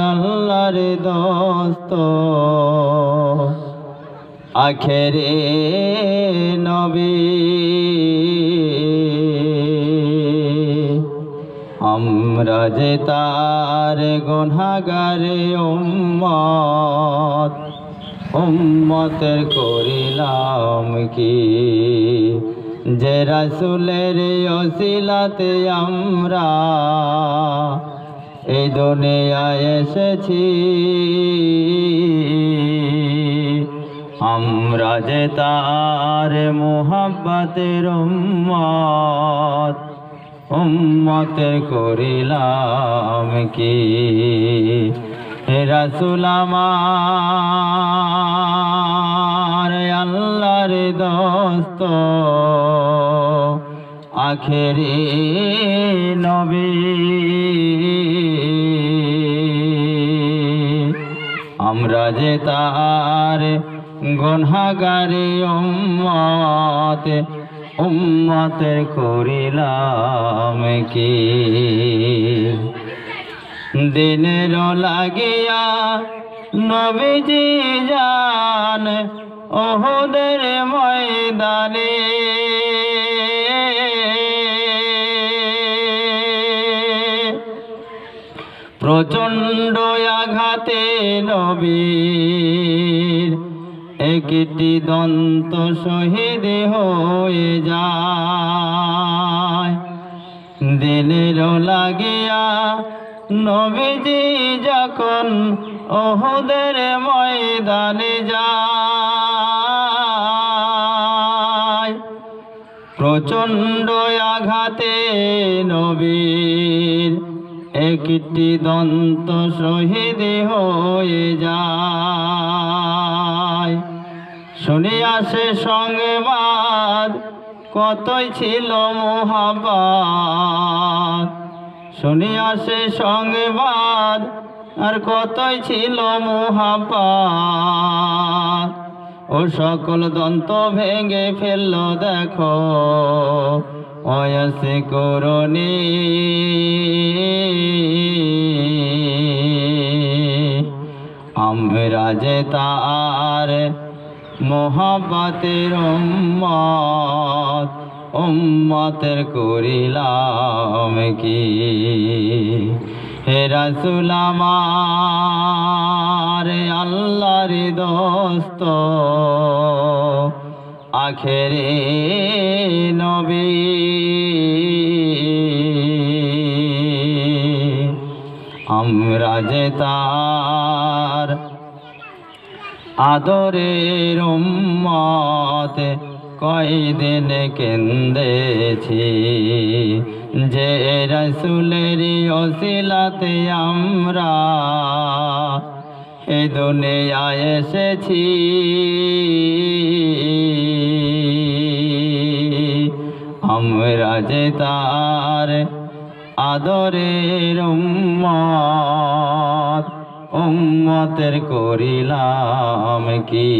আল্লাহর দোস্ত আখেরে নবী আমরা যে তার গুনাহগারে উম্মতের করিলাম কি যে রাসূলের ওসিলাতে আমরা এই দুনিয়ায় এসেছি। আমরা যে তার মুহাব্বতের উম্মতের করিলাম কি হে রাসূল আমার আল্লাহর দোস্ত আখেরি নবী আমরা যে তার গুনাহগারে উম্মতের করিলাম কি দিনের লাগিয়া নবীজি যান উহুদের ময়দানে প্রচণ্ড আঘাতে নবীর একটি দন্ত শহীদ হয়ে যায়। দিনের লাগিয়া নবীজি যখন উহুদের ময়দানে যায় প্রচণ্ড আঘাতে নবীর একটি দন্ত শহীদ হয়ে যায়। শুনিয়া সে সংবাদ কতই ছিল মুহাব্বত, শুনিয়া সে সংবাদ আর কতই ছিল মুহাব্বত। ও সকল দন্ত ভেঙে ফেলল দেখো ওয়াসে করুণী আমরা যে তার মুহাব্বতের উম্মতের করিলাম কি হে রাসূল আমার আল্লাহর দোস্ত আখেরে নবী আমরা যে তার আদরের উম্মত কয়দিন কেন্দেছি যে রাসূলের ওসিলাতে আমরা এ দুনিয়ায় এসেছি। আমরা যে তার আদরের উম্মতের করিলাম কি